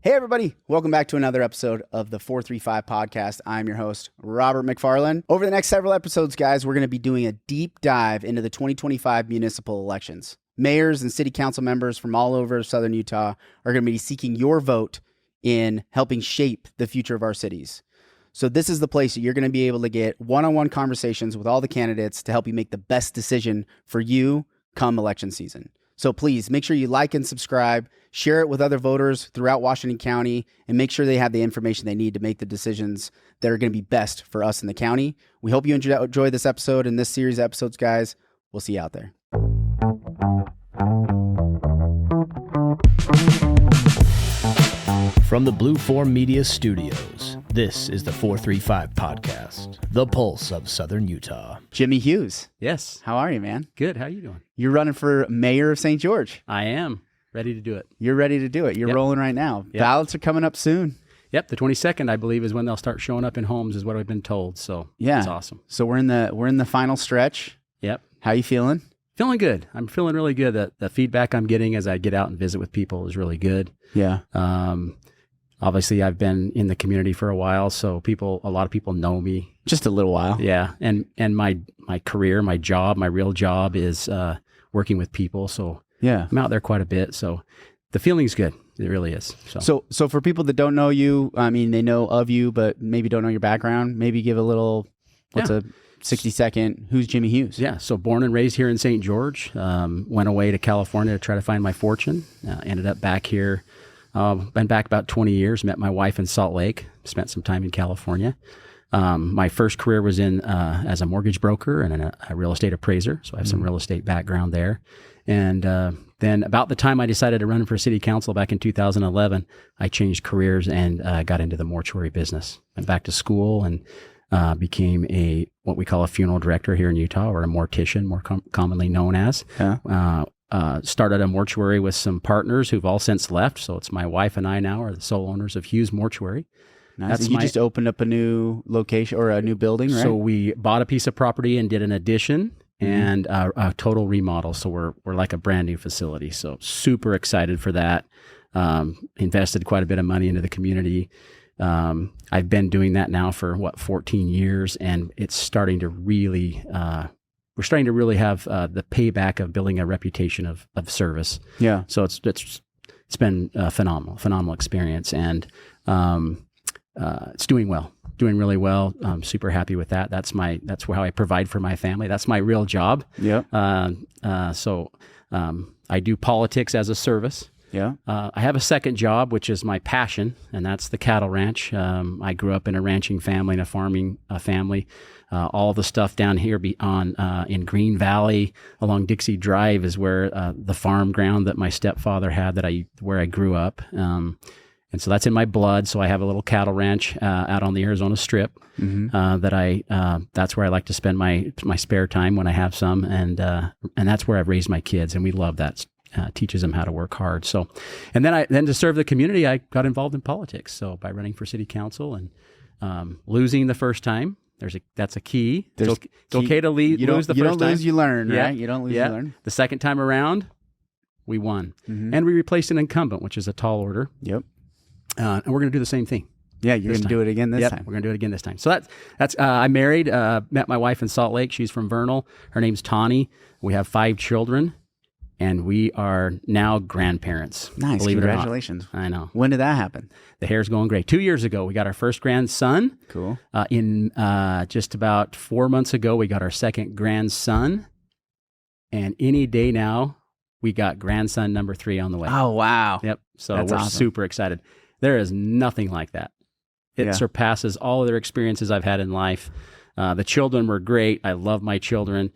Hey, everybody. Welcome back to another episode of the 435 podcast. I'm your host, Robert McFarland. Over the next several episodes, guys, we're going to be doing a deep dive into the 2025 municipal elections. Mayors and city council members from all over Southern Utah are going to be seeking your vote in helping shape the future of our cities. So this is the place that you're going to be able to get one-on-one conversations with all the candidates to help you make the best decision for you come election season. So please make sure you like and subscribe, share it with other voters throughout Washington County, and make sure they have the information they need to make the decisions that are going to be best for us in the county. We hope you enjoy this episode and this series of episodes, guys. We'll see you out there. From the Blue Form Media Studios, this is the 435 podcast, the pulse of Southern Utah. Jimmie Hughes. Yes. How are you, man? Good. How are you doing? You're running for mayor of St. George. I am ready to do it. You're ready to do it. You're rolling right now. Yep. Ballots are coming up soon. Yep. The 22nd, I believe, is when they'll start showing up in homes, is what I've been told. So yeah, it's awesome. So we're in the final stretch. Yep. How you feeling? Feeling good. I'm feeling really good. The feedback I'm getting as I get out and visit with people is really good. Yeah. Obviously, I've been in the community for a while, so a lot of people know me. Just a little while. Yeah. And my career, my job, my real job is working with people. So yeah, I'm out there quite a bit. So the feeling's good. It really is. So for people that don't know you, I mean, they know of you, but maybe don't know your background, maybe give a little, a 60-second, who's Jimmie Hughes? Yeah, so born and raised here in St. George, went away to California to try to find my fortune, ended up back here, been back about 20 years, met my wife in Salt Lake, spent some time in California. My first career was in as a mortgage broker and a real estate appraiser, so I have some real estate background there. And then about the time I decided to run for city council back in 2011, I changed careers and got into the mortuary business. Went back to school and became what we call a funeral director here in Utah, or a mortician, more commonly known as. Yeah. Started a mortuary with some partners who've all since left. So it's my wife and I now are the sole owners of Hughes Mortuary. Nice. You just opened up a new location or a new building, right? So we bought a piece of property and did an addition and a total remodel. So we're like a brand new facility. So super excited for that. Invested quite a bit of money into the community. I've been doing that now for 14 years, and it's starting to really, we're starting to really have the payback of building a reputation of service. Yeah. So it's been a phenomenal experience, and it's doing really well. I'm super happy with that. That's how I provide for my family. That's my real job. Yeah. So I do politics as a service. Yeah. I have a second job, which is my passion, and that's the cattle ranch. I grew up in a ranching family and a farming family. All the stuff down here in Green Valley along Dixie Drive is where the farm ground that my stepfather had where I grew up. And so that's in my blood. So I have a little cattle ranch out on the Arizona Strip that's where I like to spend my spare time when I have some, and that's where I've raised my kids, and we love that. Teaches them how to work hard. So, and then to serve the community, I got involved in politics. So by running for city council and losing the first time, that's a key. It's okay to lose the first time. You don't lose, you learn, yeah. right? You don't lose, you learn. The second time around, we won, and we replaced an incumbent, which is a tall order. Yep. And we're going to do the same thing. Yeah, you're going to do it again this time. We're going to do it again this time. So that's I married, met my wife in Salt Lake. She's from Vernal. Her name's Tawny. We have 5 children. And we are now grandparents. Nice. Congratulations. I know. When did that happen? The hair's going great. 2 years ago, we got our first grandson. Cool. In just about 4 months ago, we got our second grandson. And any day now, we got grandson number 3 on the way. Oh, wow. Yep. So That's we're awesome. super excited. There is nothing like that. It surpasses all other experiences I've had in life. The children were great. I love my children.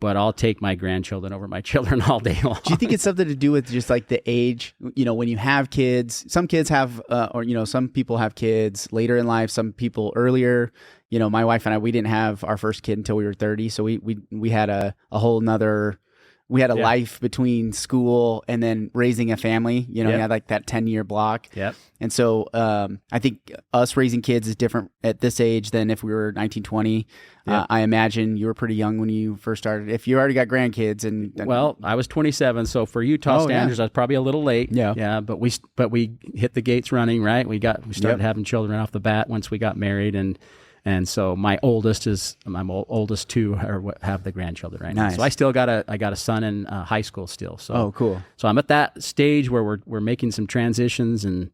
But I'll take my grandchildren over my children all day long. Do you think it's something to do with just like the age? You know, when you have kids, some kids have, some people have kids later in life, some people earlier. You know, my wife and I, we didn't have our first kid until we were 30. So we had a whole nother we had a life between school and then raising a family. You know, we had like that 10-year block. Yep. And so I think us raising kids is different at this age than if we were 19, 20. I imagine you were pretty young when you first started. If you already got grandkids well, I was 27, so for Utah standards, I was probably a little late. Yeah. But we hit the gates running, right? We started having children off the bat once we got married, and so my oldest two have the grandchildren right now. So I still got a son in high school still. So cool. So I'm at that stage where we're making some transitions, and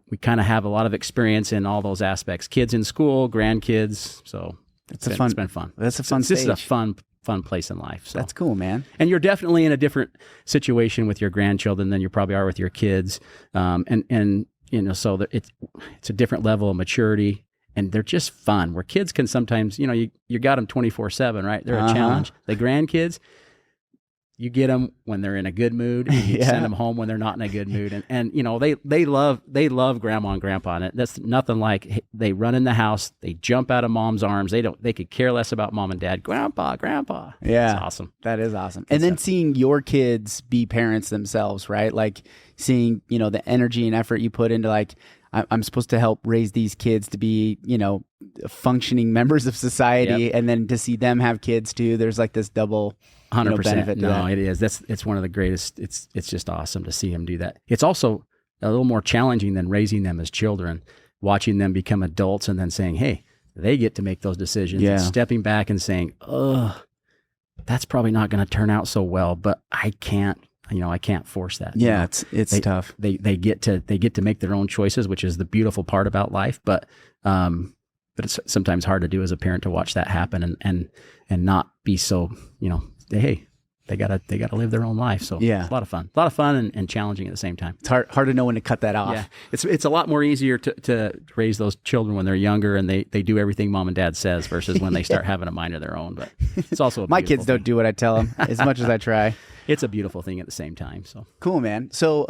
we kind of have a lot of experience in all those aspects. Kids in school, grandkids. So it's been fun. That's a fun stage. This is a fun place in life. So. That's cool, man. And you're definitely in a different situation with your grandchildren than you probably are with your kids. And you know, so it's a different level of maturity. And they're just fun. Where kids can sometimes, you know, you got them 24/7, right? They're a challenge. The grandkids, you get them when they're in a good mood, and you send them home when they're not in a good mood. And you know, they love grandma and grandpa. And that's nothing like they run in the house, they jump out of mom's arms. They could care less about mom and dad. Grandpa. Yeah, it's awesome. That is awesome. And then seeing your kids be parents themselves, right? Like seeing, you know, the energy and effort you put into like, I'm supposed to help raise these kids to be, you know, functioning members of society, and then to see them have kids too. There's like this double 100% benefit to that. It is. It's one of the greatest. It's just awesome to see them do that. It's also a little more challenging than raising them as children, watching them become adults and then saying, hey, they get to make those decisions. And stepping back and saying, that's probably not going to turn out so well, but I can't force that. Yeah, it's tough. They get to make their own choices, which is the beautiful part about life. But it's sometimes hard to do as a parent to watch that happen and not be so, you know, hey, they gotta live their own life. So it's a lot of fun and challenging at the same time. It's hard to know when to cut that off. Yeah, it's a lot more easier to raise those children when they're younger and they do everything mom and dad says versus when they start having a mind of their own. But it's also my kids don't do what I tell them as much as I try. It's a beautiful thing at the same time. So cool, man. So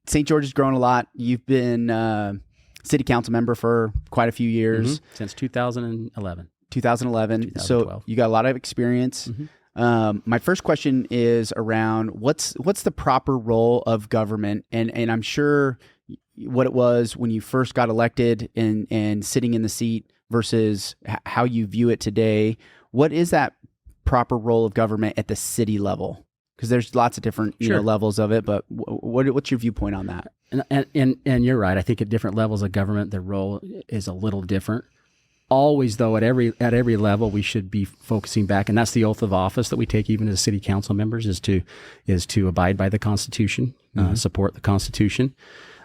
St. George has grown a lot. You've been city council member for quite a few years. Since 2011. 2011. So you got a lot of experience. My first question is around what's the proper role of government, and I'm sure what it was when you first got elected and sitting in the seat versus how you view it today. What is that proper role of government at the city level? Because there's lots of different levels of it, but what's your viewpoint on that? And you're right. I think at different levels of government, the role is a little different. Always, though, at every level, we should be focusing back, and that's the oath of office that we take even as city council members is to abide by the Constitution, support the Constitution,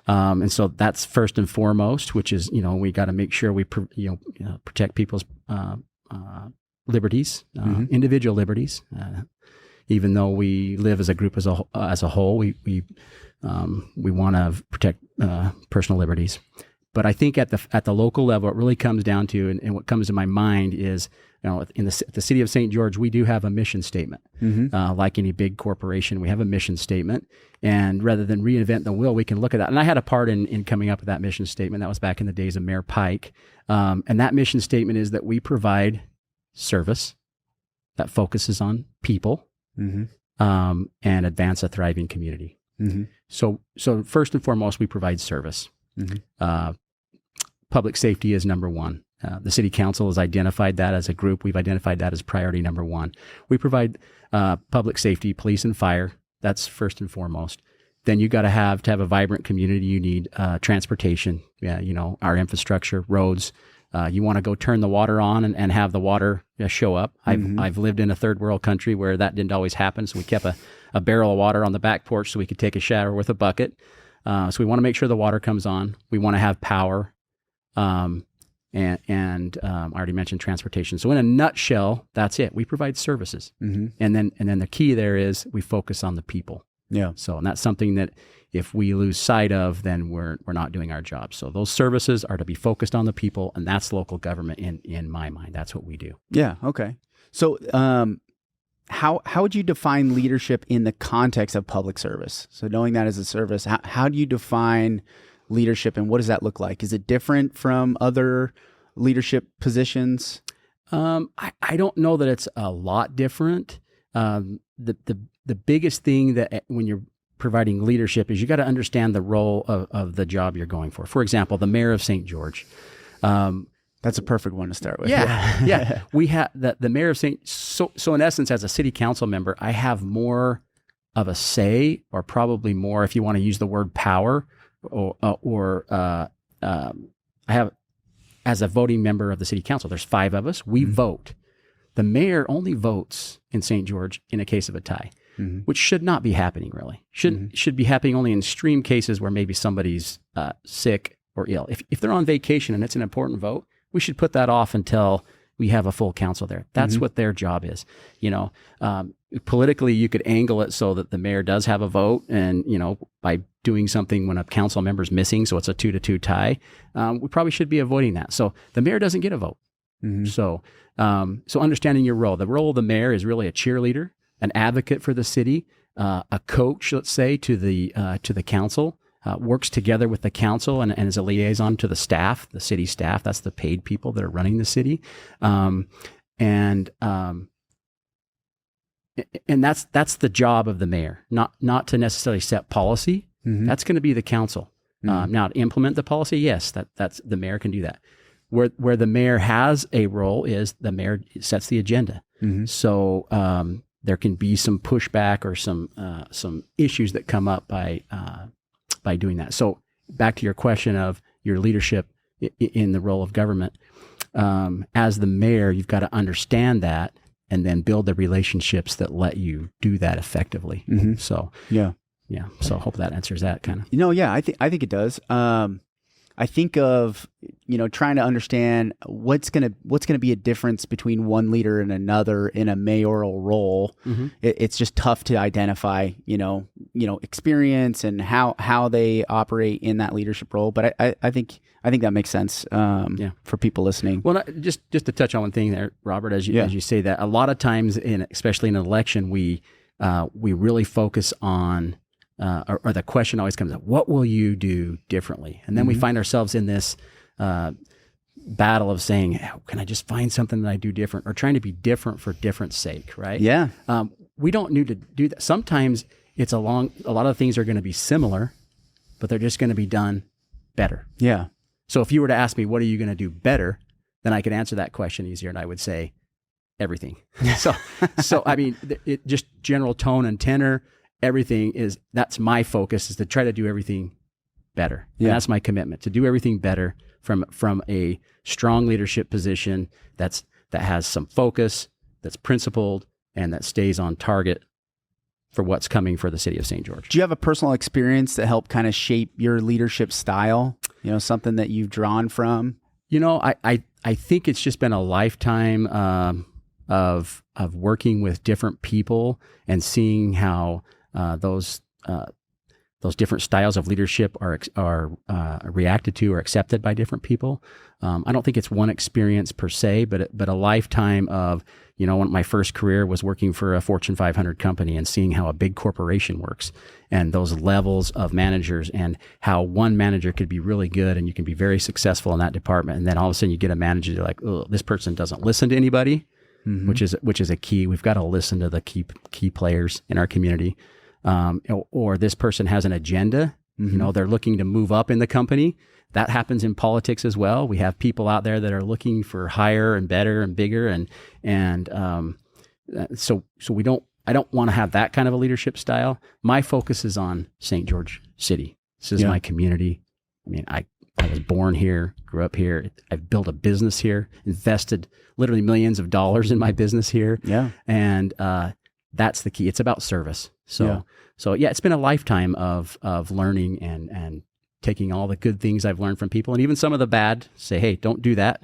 and so that's first and foremost. Which is, you know, we got to make sure we protect people's liberties, individual liberties. Even though we live as a group as a whole, we want to protect personal liberties. But I think at the local level, it really comes down to, and what comes to my mind is, you know, in the city of St. George, we do have a mission statement. Like any big corporation, we have a mission statement. And rather than reinvent the wheel, we can look at that. And I had a part in coming up with that mission statement. That was back in the days of Mayor Pike. And that mission statement is that we provide service that focuses on people and advance a thriving community. So first and foremost, we provide service. Public safety is number one. The city council has identified that as a group. We've identified that as priority number one. We provide public safety, police and fire. That's first and foremost. Then you got to have a vibrant community. You need transportation. You know, our infrastructure, roads. You want to go turn the water on and have the water show up. I've lived in a third world country where that didn't always happen. So we kept a barrel of water on the back porch so we could take a shower with a bucket. So we want to make sure the water comes on. We want to have power. And I already mentioned transportation. So in a nutshell, that's it. We provide services. And then the key there is we focus on the people. Yeah. So, and that's something that if we lose sight of, then we're not doing our job. So those services are to be focused on the people, and that's local government in my mind. That's what we do. Yeah. Okay. So, how would you define leadership in the context of public service? So knowing that as a service, how do you define leadership, and what does that look like? Is it different from other leadership positions? I don't know that it's a lot different. the biggest thing that when you're providing leadership is you got to understand the role of the job you're going for. For example, the mayor of St. George. That's a perfect one to start with. Yeah. We have the mayor of St. So in essence, as a city council member, I have more of a say, or probably more, if you want to use the word power, or I have, as a voting member of the city council, there's 5 of us. We vote. The mayor only votes in St. George in a case of a tie, which should not be happening really. Should be happening only in extreme cases where maybe somebody's sick or ill. If they're on vacation and it's an important vote, we should put that off until we have a full council there. That's what their job is. Politically, you could angle it so that the mayor does have a vote, and by doing something when a council member's missing, so it's a 2-2 tie, we probably should be avoiding that. So the mayor doesn't get a vote. So understanding your role, the role of the mayor is really a cheerleader, an advocate for the city, a coach, let's say, to the council, works together with the council and is a liaison to the staff, the city staff. That's the paid people that are running the city. And that's the job of the mayor, not to necessarily set policy. That's going to be the council. Now to implement the policy, yes, that's the mayor can do that. Where the mayor has a role is the mayor sets the agenda. So there can be some pushback or some issues that come up by doing that. So back to your question of your leadership in the role of government, as the mayor, you've got to understand that and then build the relationships that let you do that effectively. So yeah. So I hope that answers that kind of. I think it does. I think of, trying to understand what's going to be a difference between one leader and another in a mayoral role. It's just tough to identify, experience and how they operate in that leadership role. But I think that makes sense for people listening. Well, just to touch on one thing there, Robert, as you say that, a lot of times, especially in an election, we really focus on or the question always comes up, what will you do differently? And then we find ourselves in this battle of saying, can I just find something that I do different, or trying to be different for different's sake, right? Yeah. We don't need to do that. Sometimes a lot of things are going to be similar, but they're just going to be done better. Yeah. So if you were to ask me, what are you going to do better? Then I could answer that question easier, and I would say everything. So I mean, it just general tone and tenor, everything that's my focus, is to try to do everything better. Yeah. And that's my commitment, to do everything better from a strong leadership position that has some focus, that's principled, and that stays on target for what's coming for the city of St. George. Do you have a personal experience that helped kind of shape your leadership style? Something that you've drawn from? I think it's just been a lifetime of working with different people and seeing how those different styles of leadership are reacted to or accepted by different people. I don't think it's one experience per se, but a lifetime of, when my first career was working for a Fortune 500 company and seeing how a big corporation works and those levels of managers, and how one manager could be really good and you can be very successful in that department. And then all of a sudden you get a manager, you're like, oh, this person doesn't listen to anybody, which is a key. We've got to listen to the key players in our community. Or this person has an agenda, they're looking to move up in the company. That happens in politics as well. We have people out there that are looking for higher and better and bigger. So I don't want to have that kind of a leadership style. My focus is on St. George City. This is my community. I mean, I was born here, grew up here. I've built a business here, invested literally millions of dollars in my business here. Yeah. And, that's the key. It's about service. So it's been a lifetime of learning and taking all the good things I've learned from people, and even some of the bad, say, hey, don't do that.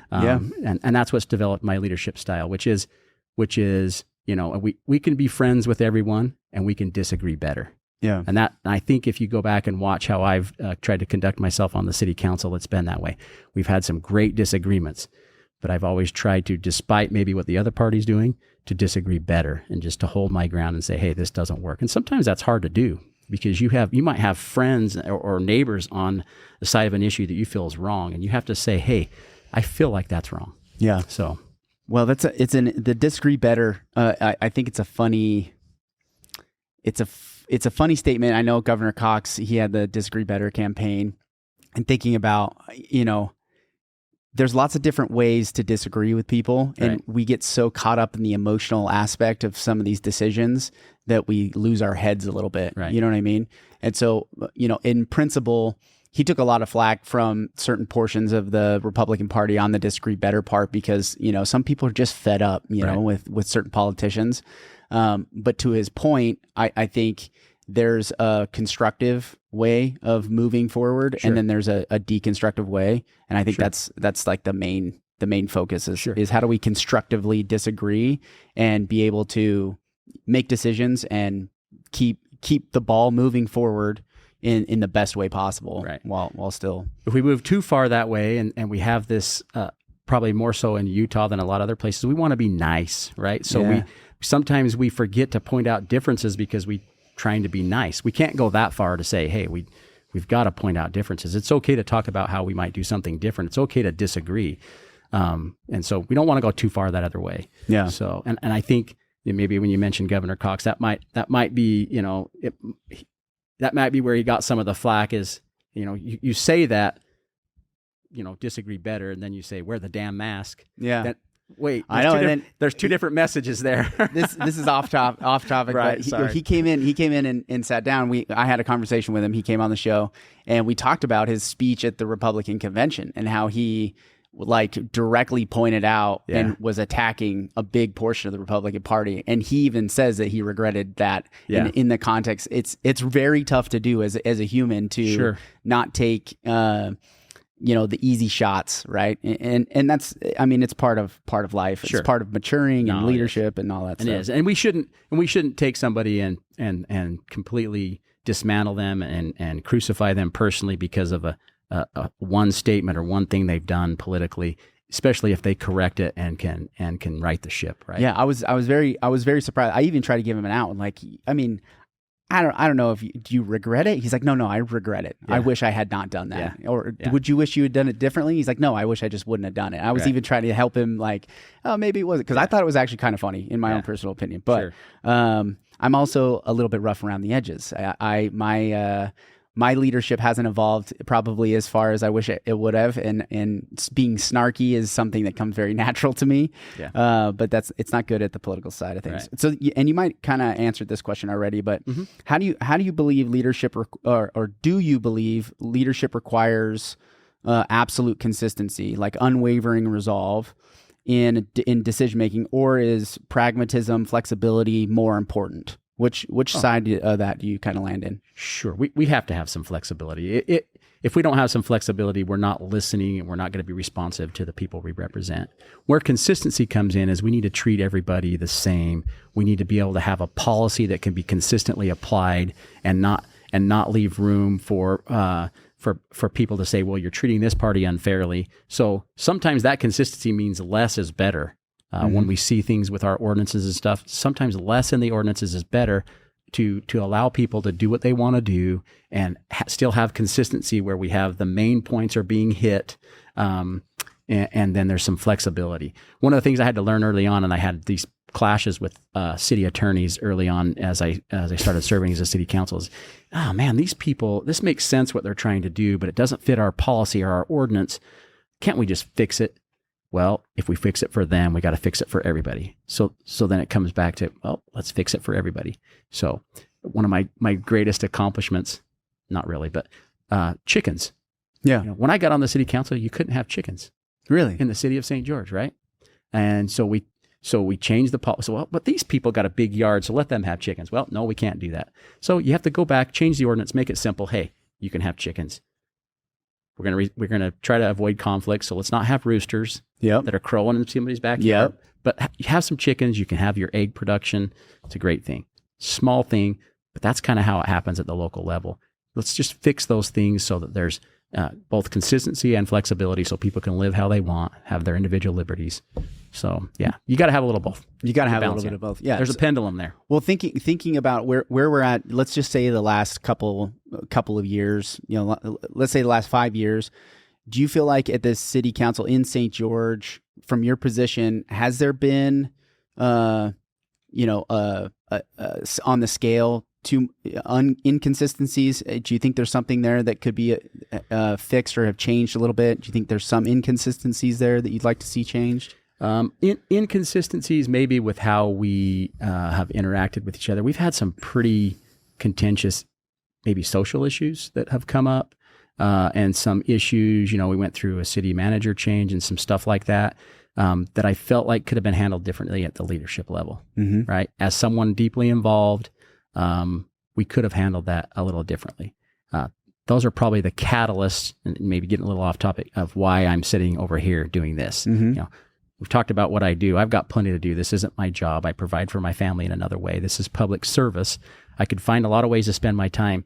And that's what's developed my leadership style, which is, we can be friends with everyone and we can disagree better. Yeah. And I think if you go back and watch how I've tried to conduct myself on the city council, it's been that way. We've had some great disagreements, but I've always tried to, despite maybe what the other party's doing, to disagree better and just to hold my ground and say, hey, this doesn't work. And sometimes that's hard to do because you might have friends or neighbors on the side of an issue that you feel is wrong. And you have to say, hey, I feel like that's wrong. Yeah. So, well, the disagree better. I think it's a funny it's a funny statement. I know Governor Cox, he had the Disagree Better campaign, and thinking about, there's lots of different ways to disagree with people, and we get so caught up in the emotional aspect of some of these decisions that we lose our heads a little bit. Right. You know what I mean? And so, in principle, he took a lot of flack from certain portions of the Republican Party on the Disagree Better part because, some people are just fed up, with certain politicians. But to his point, I think there's a constructive way of moving forward, and then there's a deconstructive way. And I think that's like the main focus is how do we constructively disagree and be able to make decisions and keep the ball moving forward in the best way possible, while still. If we move too far that way, and we have this probably more so in Utah than a lot of other places, we want to be nice, right? So sometimes we forget to point out differences because we trying to be nice. We can't go that far to say, hey, we've got to point out differences. It's okay to talk about how we might do something different. It's okay to disagree. And so we don't want to go too far that other way. Yeah. So, and I think maybe when you mentioned Governor Cox, that might be, that might be where he got some of the flack is, you say that, disagree better. And then you say, wear the damn mask. Yeah. Wait, I know. There's two different messages there. this is off topic. Right. But he came in and sat down. I had a conversation with him. He came on the show, and we talked about his speech at the Republican convention and how he directly pointed out and was attacking a big portion of the Republican Party. And he even says that he regretted that in the context. It's very tough to do as a human to not take the easy shots, right? And that's, it's part of life. It's part of maturing and leadership and all that stuff. It is. And we shouldn't take somebody and completely dismantle them and crucify them personally because of a one statement or one thing they've done politically, especially if they correct it and can right the ship, right? Yeah, I was very surprised. I even tried to give him an out. I don't know do you regret it? He's like, no, I regret it. Yeah. I wish I had not done that. Yeah. Or would you wish you had done it differently? He's like, no, I wish I just wouldn't have done it. I was even trying to help him maybe it wasn't, because I thought it was actually kind of funny in my own personal opinion. But I'm also a little bit rough around the edges. My leadership hasn't evolved probably as far as I wish it would have, and being snarky is something that comes very natural to me. Yeah. But it's not good at the political side of things. Right. So, and you might kind of answered this question already, but how do you believe leadership, or do you believe leadership requires absolute consistency, like unwavering resolve in decision making, or is pragmatism, flexibility more important? Which side of that do you kind of land in? Sure. We have to have some flexibility. If we don't have some flexibility, we're not listening and we're not going to be responsive to the people we represent. Where consistency comes in is we need to treat everybody the same. We need to be able to have a policy that can be consistently applied and not leave room for people to say, well, you're treating this party unfairly. So sometimes that consistency means less is better. When we see things with our ordinances and stuff, sometimes less in the ordinances is better to allow people to do what they want to do and still have consistency where we have the main points are being hit. And then there's some flexibility. One of the things I had to learn early on, and I had these clashes with city attorneys early on as I started serving as a city council, is, oh man, these people, this makes sense what they're trying to do, but it doesn't fit our policy or our ordinance. Can't we just fix it? Well, if we fix it for them, we got to fix it for everybody. So then it comes back to, well, let's fix it for everybody. So one of my greatest accomplishments, not really, but chickens. Yeah. When I got on the city council, you couldn't have chickens. Really? In the city of St. George, right? And so we changed the policy. Well, but these people got a big yard, so let them have chickens. Well, no, we can't do that. So you have to go back, change the ordinance, make it simple. Hey, you can have chickens. We're gonna try to avoid conflict, so let's not have roosters that are crowing in somebody's backyard. But you have some chickens. You can have your egg production. It's a great thing, small thing, but that's kind of how it happens at the local level. Let's just fix those things so that there's both consistency and flexibility, so people can live how they want, have their individual liberties. So yeah, you got to have a little both. You got to have a little bit of both. Yeah, there's a pendulum there. Well, thinking about where we're at, let's just say the last couple of years. Let's say the last 5 years. Do you feel like at the city council in St. George, from your position, has there been, on the scale inconsistencies? Do you think there's something there that could be fixed or have changed a little bit? Do you think there's some inconsistencies there that you'd like to see changed? Inconsistencies maybe with how we have interacted with each other. We've had some pretty contentious, maybe social issues that have come up, and some issues. We went through a city manager change and some stuff like that. That I felt like could have been handled differently at the leadership level, right? As someone deeply involved, we could have handled that a little differently. Those are probably the catalysts, and maybe getting a little off topic, of why I'm sitting over here doing this. We've talked about what I do. I've got plenty to do. This isn't my job. I provide for my family in another way. This is public service. I could find a lot of ways to spend my time,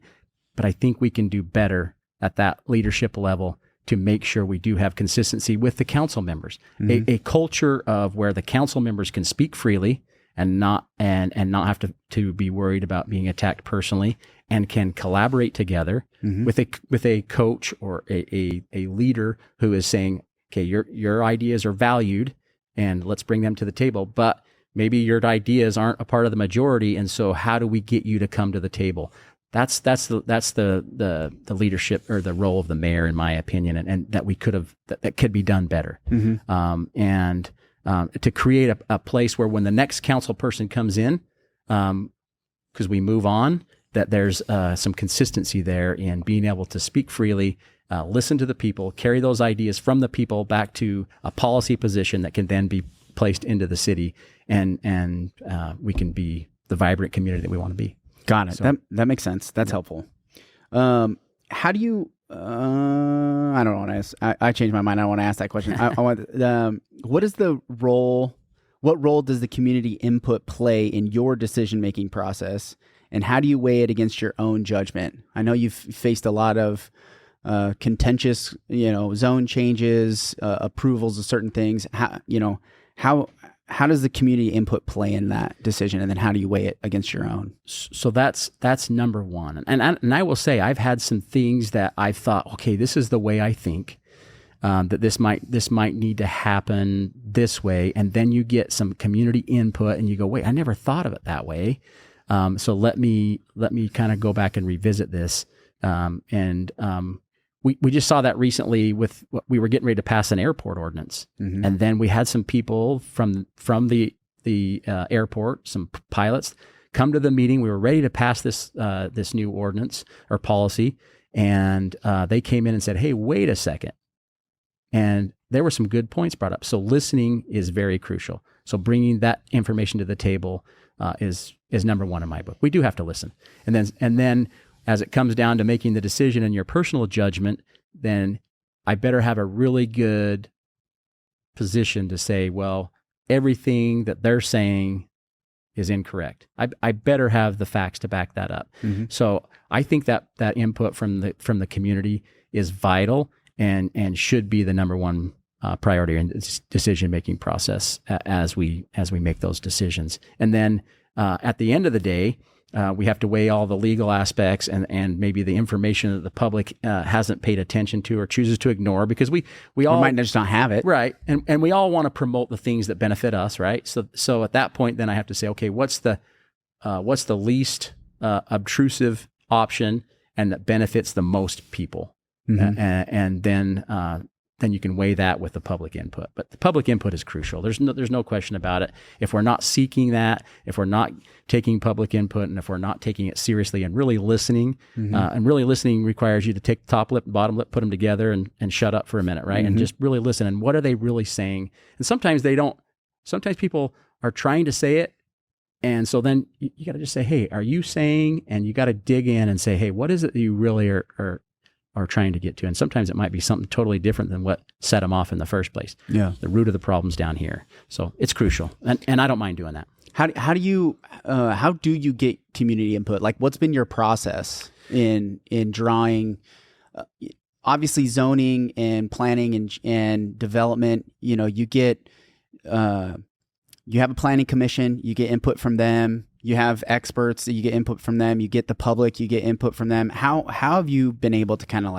but I think we can do better at that leadership level to make sure we do have consistency with the council members, a culture of where the council members can speak freely and not have to be worried about being attacked personally, and can collaborate together with a coach or a leader who is saying, okay, your ideas are valued and let's bring them to the table, but maybe your ideas aren't a part of the majority, and so how do we get you to come to the table? That's the leadership or the role of the mayor, in my opinion, and that we could have that could be done better. And to create a place where when the next council person comes in, because we move on, that there's some consistency there in being able to speak freely, listen to the people, carry those ideas from the people back to a policy position that can then be placed into the city, and we can be the vibrant community that we want to be. Got it. So, that makes sense. That's helpful. How do you? I don't want to ask. I changed my mind. I don't want to ask that question. I want. What is the role? What role does the community input play in your decision making process, and how do you weigh it against your own judgment? I know you've faced a lot of contentious, zone changes, approvals of certain things. How does the community input play in that decision, and then how do you weigh it against your own? So that's number one. And I will say I've had some things that I've thought, okay, this is the way I think, that this might need to happen this way, and then you get some community input, and you go, wait, I never thought of it that way. So let me kind of go back and revisit this. We just saw that recently with we were getting ready to pass an airport ordinance, and then we had some people from the airport, some pilots, come to the meeting. We were ready to pass this new ordinance or policy, and they came in and said, "Hey, wait a second." And there were some good points brought up. So listening is very crucial. So bringing that information to the table is number one in my book. We do have to listen, and then. As it comes down to making the decision in your personal judgment, then I better have a really good position to say, well, everything that they're saying is incorrect. I better have the facts to back that up. So I think that input from the community is vital and should be the number one priority in the decision-making process as we make those decisions. And then at the end of the day, we have to weigh all the legal aspects and maybe the information that the public hasn't paid attention to or chooses to ignore, because we all might just not have it. Right. And we all want to promote the things that benefit us. Right. So at that point, then I have to say, okay, what's the least obtrusive option and that benefits the most people? And then you can weigh that with the public input. But the public input is crucial. There's no question about it. If we're not seeking that, if we're not taking public input, and if we're not taking it seriously and really listening, and really listening requires you to take the top lip and bottom lip, put them together, and shut up for a minute, right? And just really listen. And what are they really saying? And sometimes they don't. Sometimes people are trying to say it, and so then you got to just say, hey, are you saying? And you got to dig in and say, hey, what is it that you really are trying to get to? And sometimes it might be something totally different than what set them off in the first place. Yeah. The root of the problem's down here. So it's crucial. And I don't mind doing that. How do you get community input? Like, what's been your process in drawing, obviously zoning and planning and development, you get, you have a planning commission, you get input from them. You have experts that you get input from them. You get the public, you get input from them. How have you been able to kind of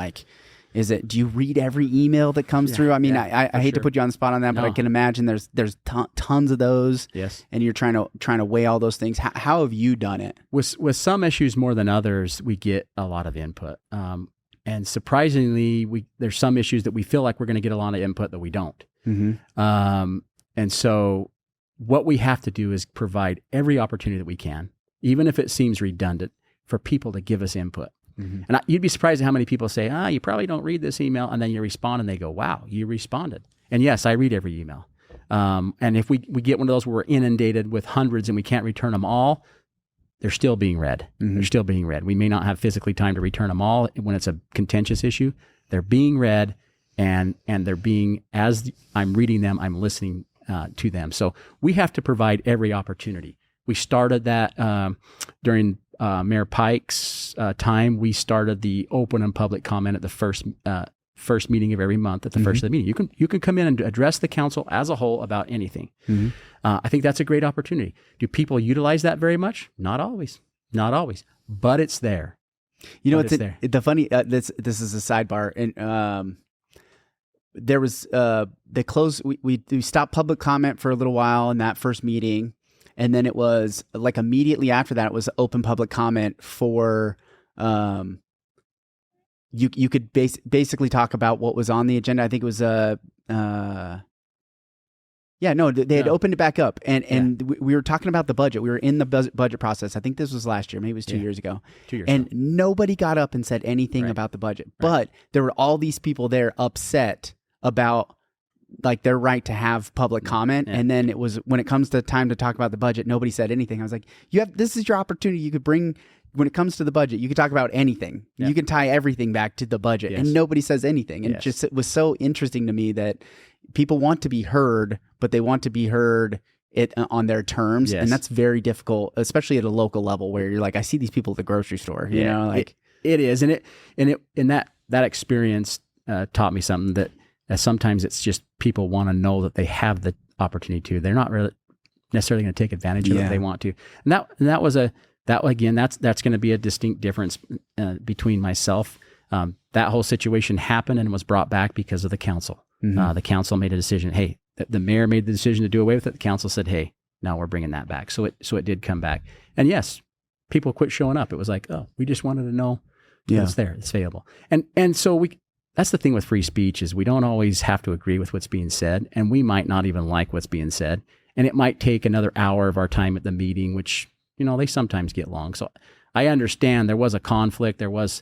Do you read every email that comes through? I mean, I hate to put you on the spot on that, but I can imagine there's tons of those. Yes. And you're trying to weigh all those things. How have you done it? With some issues more than others, we get a lot of input. And surprisingly, there's some issues that we feel like we're going to get a lot of input that we don't. Mm-hmm. And so what we have to do is provide every opportunity that we can, even if it seems redundant, for people to give us input. Mm-hmm. And you'd be surprised at how many people say, you probably don't read this email. And then you respond and they go, wow, you responded. And yes, I read every email. And if we get one of those where we're inundated with hundreds and we can't return them all, they're still being read. Mm-hmm. They're still being read. We may not have physically time to return them all when it's a contentious issue. They're being read, and they're being, as I'm reading them, I'm listening to them. So we have to provide every opportunity. We started that during Mayor Pike's time. We started the open and public comment at the first meeting of every month at the first of the meeting. You can come in and address the council as a whole about anything. Mm-hmm. I think that's a great opportunity. Do people utilize that very much? Not always, but it's there. You know, the funny, this is a sidebar. And there was, they closed, we stopped public comment for a little while in that first meeting. And then it was like immediately after that, it was open public comment for, you could basically talk about what was on the agenda. I think it was they had opened it back up, and we were talking about the budget. We were in the budget process. I think this was last year, maybe it was 2 years ago. 2 years and ago. Nobody got up and said anything about the budget. Right. But there were all these people there upset about like their right to have public comment. Yeah. And then it was when it comes to time to talk about the budget, nobody said anything. I was like, this is your opportunity. You could bring. When it comes to the budget, you can talk about anything. Yeah. You can tie everything back to the budget, and nobody says anything. And it was so interesting to me that people want to be heard, but they want to be heard on their terms, and that's very difficult, especially at a local level where you're like, I see these people at the grocery store. You know, like it is, and that experience taught me something that sometimes it's just people want to know that they have the opportunity to. They're not really necessarily going to take advantage of it if they want to, and that was that's going to be a distinct difference between myself. That whole situation happened and was brought back because of the council. Mm-hmm. The council made a decision. Hey, the mayor made the decision to do away with it. The council said, hey, now we're bringing that back. So it did come back. And yes, people quit showing up. It was like, oh, we just wanted to know that it's there, it's available. And so that's the thing with free speech is we don't always have to agree with what's being said, and we might not even like what's being said. And it might take another hour of our time at the meeting, which they sometimes get long. So I understand there was a conflict. It was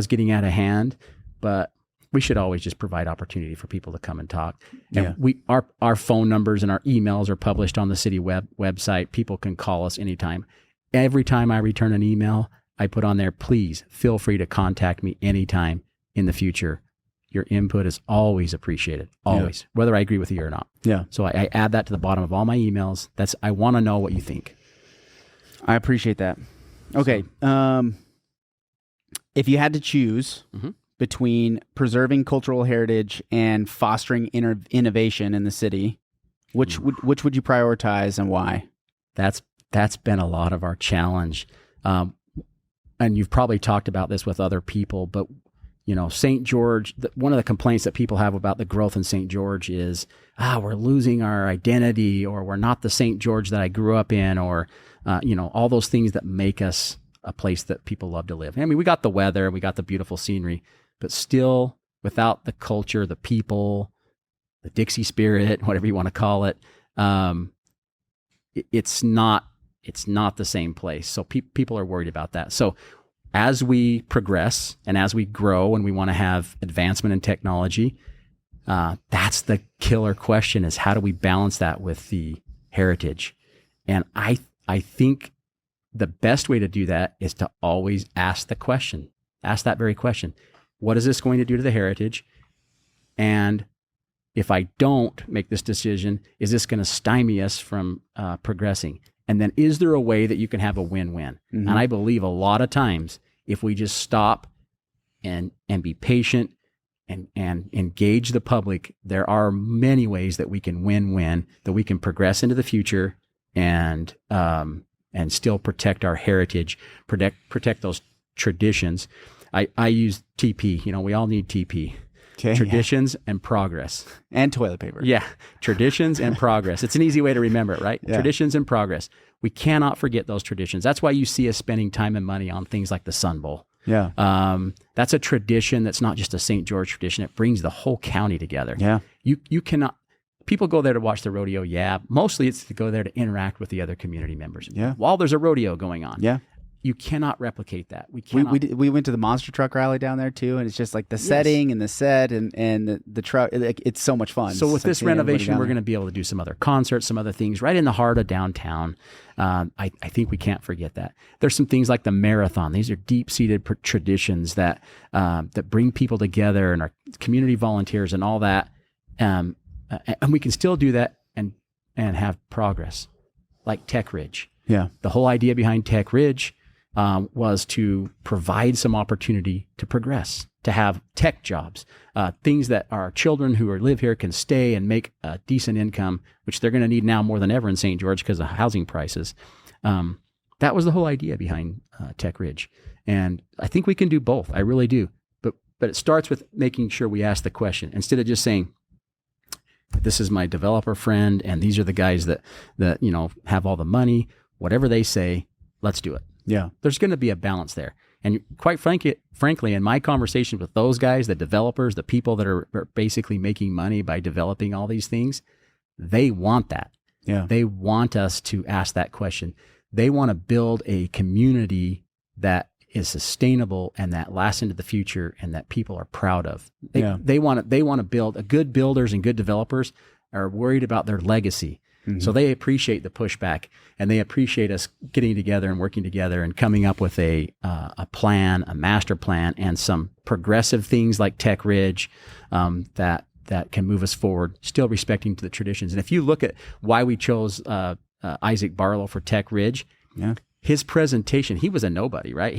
getting out of hand, but we should always just provide opportunity for people to come and talk. And our phone numbers and our emails are published on the city website. People can call us anytime. Every time I return an email, I put on there, please feel free to contact me anytime in the future. Your input is always appreciated, always, whether I agree with you or not. Yeah. So I add that to the bottom of all my emails. I want to know what you think. I appreciate that. Okay. If you had to choose between preserving cultural heritage and fostering innovation in the city, which would you prioritize and why? That's been a lot of our challenge. And you've probably talked about this with other people, but St. George, one of the complaints that people have about the growth in St. George is, we're losing our identity, or we're not the St. George that I grew up in, or, all those things that make us a place that people love to live. I mean, we got the weather, we got the beautiful scenery, but still without the culture, the people, the Dixie spirit, whatever you want to call it, it's not the same place. So people are worried about that. So as we progress and as we grow and we want to have advancement in technology, that's the killer question, is how do we balance that with the heritage? And I think the best way to do that is to always ask that very question. What is this going to do to the heritage? And if I don't make this decision, is this going to stymie us from progressing? And then is there a way that you can have a win-win? Mm-hmm. And I believe a lot of times if we just stop and be patient and engage the public, there are many ways that we can win-win, that we can progress into the future and still protect our heritage, protect those traditions. I use TP. We all need TP. Okay, Traditions and progress. And toilet paper. Yeah. Traditions and progress. It's an easy way to remember it, right? Yeah. Traditions and progress. We cannot forget those traditions. That's why you see us spending time and money on things like the Sun Bowl. Yeah. That's a tradition that's not just a St. George tradition. It brings the whole county together. Yeah. You cannot, people go there to watch the rodeo. Yeah. Mostly it's to go there to interact with the other community members. Yeah. While there's a rodeo going on. Yeah. You cannot replicate that. We cannot. We went to the monster truck rally down there too, and it's just like the setting and the set and the truck. It's so much fun. So with It's like this seeing everybody renovation, down we're there. going to be able to do some other concerts, some other things right in the heart of downtown. I think we can't forget that. There's some things like the marathon. These are deep-seated traditions that bring people together and our community volunteers and all that. And we can still do that and have progress, like Tech Ridge. Yeah. The whole idea behind Tech Ridge was to provide some opportunity to progress, to have tech jobs, things that our children who live here can stay and make a decent income, which they're going to need now more than ever in St. George because of housing prices. That was the whole idea behind Tech Ridge. And I think we can do both. I really do. But it starts with making sure we ask the question instead of just saying, this is my developer friend and these are the guys that have all the money. Whatever they say, let's do it. Yeah. There's going to be a balance there. And quite frankly, in my conversations with those guys, the developers, the people that are basically making money by developing all these things, they want that. Yeah. They want us to ask that question. They want to build a community that is sustainable and that lasts into the future and that people are proud of. They want to build good builders and good developers are worried about their legacy. Mm-hmm. So they appreciate the pushback and they appreciate us getting together and working together and coming up with a plan, a master plan, and some progressive things like Tech Ridge that can move us forward, still respecting to the traditions. And if you look at why we chose Isaac Barlow for Tech Ridge, his presentation, he was a nobody, right?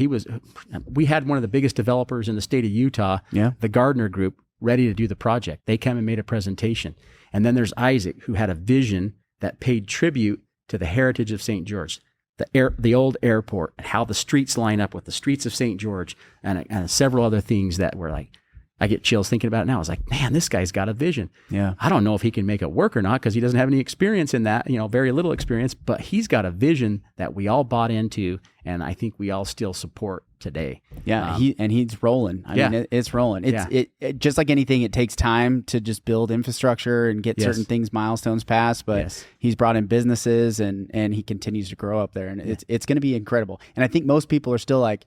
We had one of the biggest developers in the state of Utah, the Gardner Group, ready to do the project. They came and made a presentation. And then there's Isaac, who had a vision that paid tribute to the heritage of St. George, the old airport, and how the streets line up with the streets of St. George, and several other things that were like, I get chills thinking about it now. I was like, man, this guy's got a vision. Yeah. I don't know if he can make it work or not because he doesn't have any experience in that, very little experience, but he's got a vision that we all bought into, and I think we all still support today. Yeah, he's rolling. I mean, it's rolling. It just like anything, it takes time to just build infrastructure and get certain things, milestones passed. But he's brought in businesses and he continues to grow up there, and it's going to be incredible. And I think most people are still like,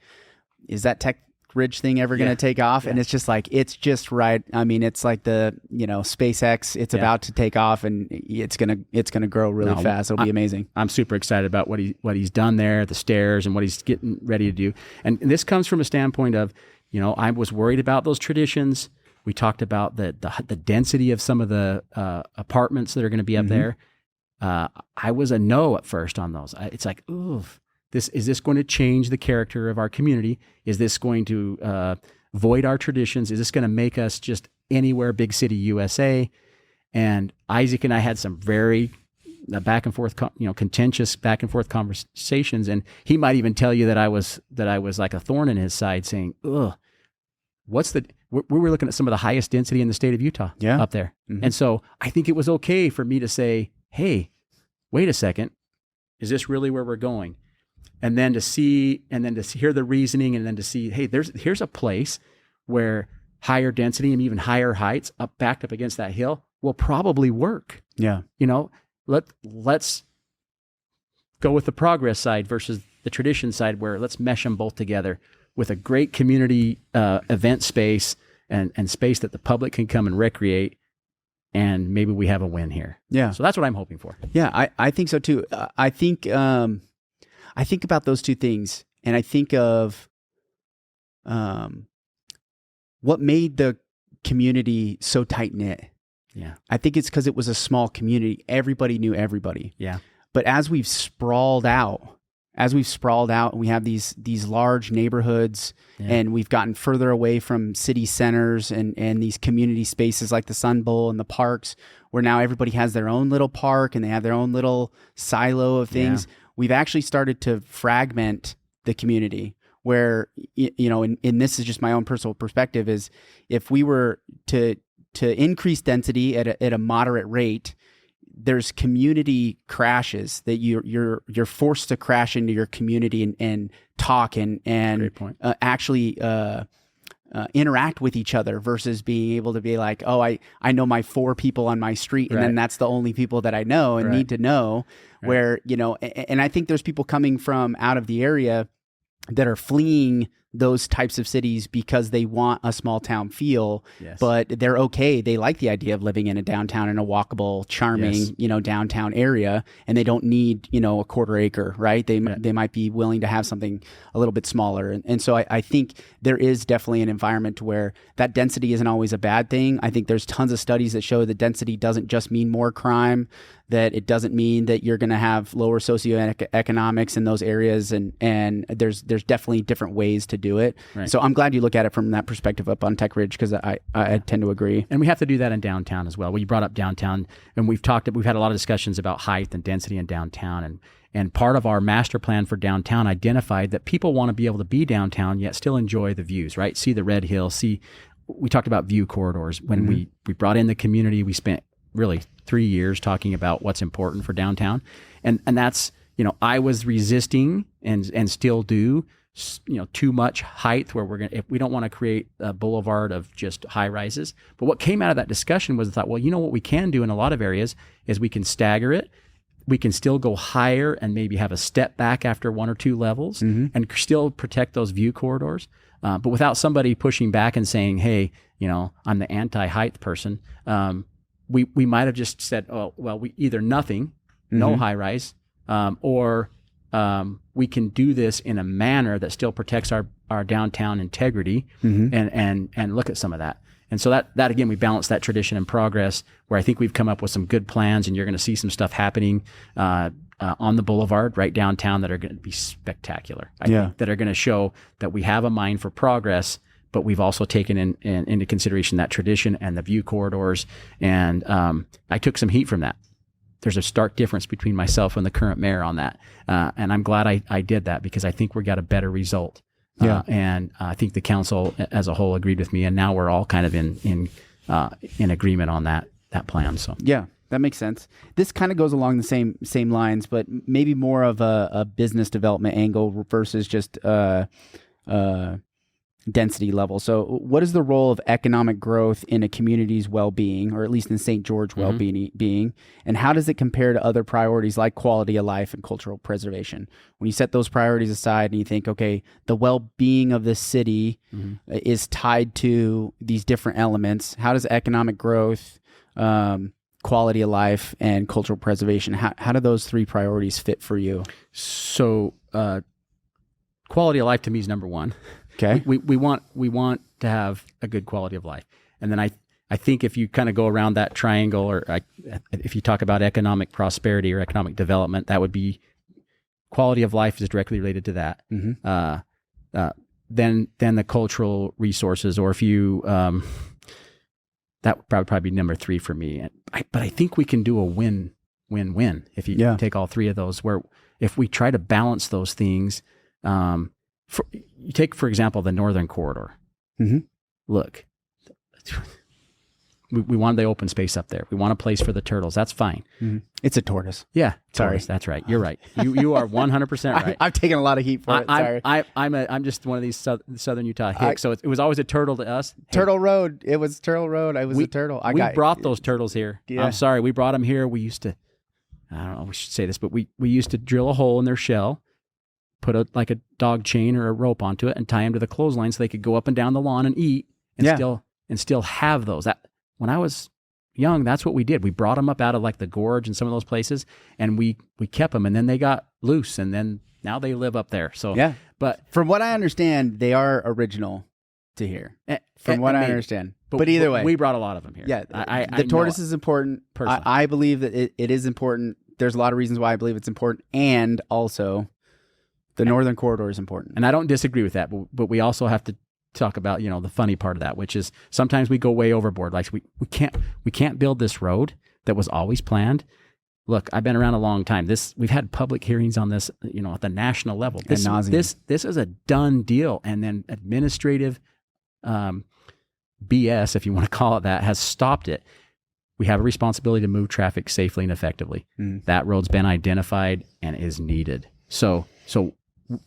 is that Tech Ridge thing ever going to take off? And it's just like, it's just right. I mean, it's like the SpaceX. It's about to take off, and it's gonna grow really fast. It'll be amazing. I'm super excited about what he's done there, the stairs, and what he's getting ready to do. And this comes from a standpoint of, I was worried about those traditions. We talked about the density of some of the apartments that are going to be up there. I was a no at first on those. It's like, ooh. Is this going to change the character of our community? Is this going to void our traditions? Is this going to make us just anywhere big city USA? And Isaac and I had some very back and forth, contentious back and forth conversations. And he might even tell you that I was like a thorn in his side, saying, "Ugh, we were looking at some of the highest density in the state of Utah up there." Mm-hmm. And so I think it was okay for me to say, "Hey, wait a second, is this really where we're going?" And then to hear the reasoning, and then to see, hey, here's a place where higher density and even higher heights backed up against that hill will probably work. Yeah. Let's go with the progress side versus the tradition side, where let's mesh them both together with a great community event space and space that the public can come and recreate. And maybe we have a win here. Yeah. So that's what I'm hoping for. Yeah, I think so too. I think about those two things, and I think of what made the community so tight-knit. Yeah. I think it's because it was a small community. Everybody knew everybody. Yeah. But as we've sprawled out, and we have these large neighborhoods, and we've gotten further away from city centers and these community spaces like the Sun Bowl and the parks, where now everybody has their own little park and they have their own little silo of things. Yeah. We've actually started to fragment the community, where, and this is just my own personal perspective, is if we were to increase density at a moderate rate, there's community crashes that you're forced to crash into your community and talk and actually interact with each other versus being able to be like, oh, I know my 4 people on my street, and then that's the only people that I know and need to know. Where, and I think there's people coming from out of the area that are fleeing those types of cities because they want a small town feel, but they're okay. They like the idea of living in a downtown, in a walkable, charming, downtown area, and they don't need, a quarter acre, right? They might be willing to have something a little bit smaller. And so I think there is definitely an environment where that density isn't always a bad thing. I think there's tons of studies that show that density doesn't just mean more crime, that it doesn't mean that you're going to have lower socioeconomics in those areas. And there's definitely different ways to do it. Right. So I'm glad you look at it from that perspective up on Tech Ridge, because I tend to agree. And we have to do that in downtown as well. Well, you brought up downtown, and we've had a lot of discussions about height and density in downtown. And part of our master plan for downtown identified that people want to be able to be downtown yet still enjoy the views, right? See the Red Hill, we talked about view corridors. When we brought in the community, we spent really 3 years talking about what's important for downtown. And that's, I was resisting and still do, too much height where if we don't want to create a boulevard of just high rises. But what came out of that discussion was the thought, well, what we can do in a lot of areas is we can stagger it. We can still go higher and maybe have a step back after 1 or 2 levels and still protect those view corridors. But without somebody pushing back and saying, hey, I'm the anti-height person. We might have just said, oh, well, we either nothing, no high rise, or we can do this in a manner that still protects our downtown integrity and look at some of that. And so that again, we balance that tradition and progress, where I think we've come up with some good plans, and you're going to see some stuff happening on the boulevard right downtown that are going to be spectacular. I think that are going to show that we have a mind for progress, but we've also taken into consideration that tradition and the view corridors. And I took some heat from that. There's a stark difference between myself and the current mayor on that. And I'm glad I did that, because I think we got a better result. And I think the council as a whole agreed with me, and now we're all kind of in agreement on that plan. So that makes sense. This kind of goes along the same lines, but maybe more of a business development angle versus just density level. So what is the role of economic growth in a community's well-being, or at least in St. George well-being, and how does it compare to other priorities like quality of life and cultural preservation? When you set those priorities aside and you think, okay, the well-being of this city is tied to these different elements, how does economic growth, quality of life, and cultural preservation, how do those 3 priorities fit for you? So quality of life to me is number 1. Okay. We want to have a good quality of life. And then I think if you kind of go around that triangle, or if you talk about economic prosperity or economic development, that would be quality of life is directly related to that. Then the cultural resources, or if you, that would probably be number 3 for me. But I think we can do a win-win if you take all 3 of those, where if we try to balance those things, you take, for example, the Northern Corridor. Look, we wanted the open space up there. We want a place for the turtles. That's fine. It's a tortoise. Yeah, tortoise. That's right. You're right. You are 100% right. I've taken a lot of heat for it. Sorry. I'm just one of these Southern Utah hicks. So it was always a turtle to us. Turtle Road. It was Turtle Road. I was a turtle. We brought those turtles here. I'm sorry. We brought them here. We used to, I don't know, we should say this, but we used to drill a hole in their shell, put a dog chain or a rope onto it, and tie them to the clothesline so they could go up and down the lawn and eat and still have those. When I was young, that's what we did. We brought them up out of like the gorge and some of those places, and we kept them, and then they got loose, and then now they live up there. So but from what I understand, they are original to here. From what I understand. But either way, we brought a lot of them here. Yeah, the tortoise is important. I believe that it is important. There's a lot of reasons why I believe it's important, and also the Northern Corridor is important. And I don't disagree with that, but we also have to talk about, the funny part of that, which is sometimes we go way overboard. Like we can't build this road that was always planned look, I've been around a long time. We've had public hearings on this, at the national level. This is a done deal. And then administrative BS, if you want to call it that, has stopped it. We have a responsibility to move traffic safely and effectively. That road's been identified and is needed. So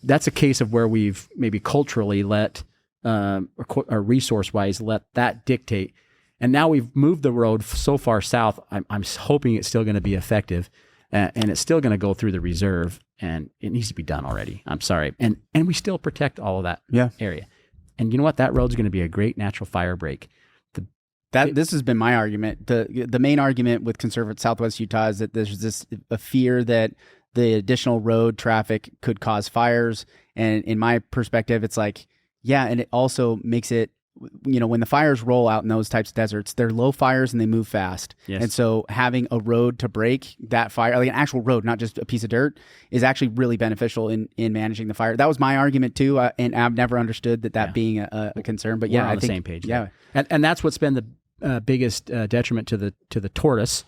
that's a case of where we've maybe culturally let, or resource-wise, let that dictate. And now we've moved the road so far south. I'm hoping it's still going to be effective, and it's still going to go through the reserve, and it needs to be done already. I'm sorry. And we still protect all of that area. And you know what? That road's going to be a great natural fire break. This has been my argument. The main argument with conservative Southwest Utah is that there's a fear that the additional road traffic could cause fires. And in my perspective, it's like, yeah, and it also makes it, when the fires roll out in those types of deserts, they're low fires and they move fast. Yes. And so having a road to break that fire, like an actual road, not just a piece of dirt, is actually really beneficial in managing the fire. That was my argument too. And I've never understood that being a concern, but we're on the same page. Yeah. And that's what's been the biggest detriment to the tortoise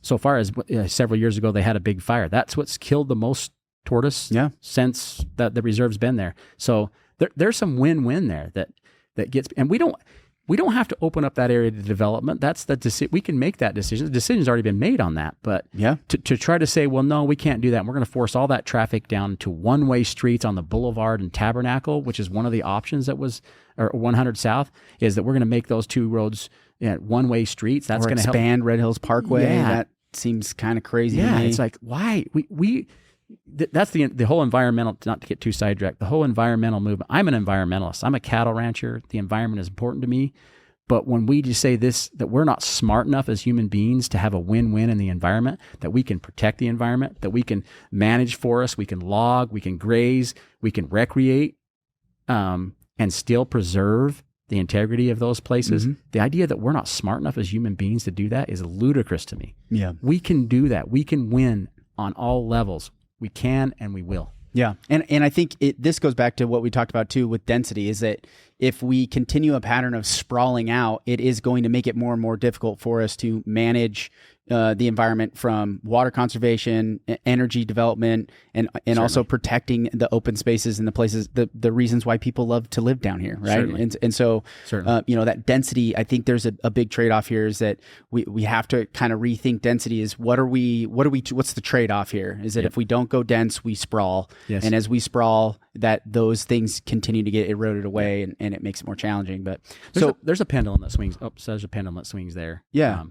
so far as several years ago they had a big fire. That's what's killed the most tortoise since the reserve's been there. So there's some win-win there that gets, and we don't have to open up that area to development. That's the decision. We can make that decision. The decision's already been made on that. But to try to say, well, no, we can't do that. And we're going to force all that traffic down to one-way streets on the Boulevard and Tabernacle, which is one of the options that was, or 100 South, is that we're going to make those two roads one-way streets. That's going to expand Red Hills Parkway. Yeah. That seems kind of crazy to me. It's like, why? That's the whole environmental, not to get too sidetracked, the whole environmental movement. I'm an environmentalist. I'm a cattle rancher. The environment is important to me. But when we just say this, that we're not smart enough as human beings to have a win-win in the environment, that we can protect the environment, that we can manage forests, we can log, we can graze, we can recreate, and still preserve the integrity of those places. The idea that we're not smart enough as human beings to do that is ludicrous to me. Yeah. We can do that. We can win on all levels. We can and we will. Yeah. And I think this goes back to what we talked about too with density, is that if we continue a pattern of sprawling out, it is going to make it more and more difficult for us to manage the environment, from water conservation, energy development, and also protecting the open spaces and the places, the reasons why people love to live down here, right? And so, that density, I think there's a big trade-off here, is that we have to kind of rethink density. Is what's the trade-off here? Is that if we don't go dense, we sprawl, and as we sprawl, that those things continue to get eroded away, and it makes it more challenging. But there's a pendulum that swings. Oh, so there's a pendulum that swings there. Yeah.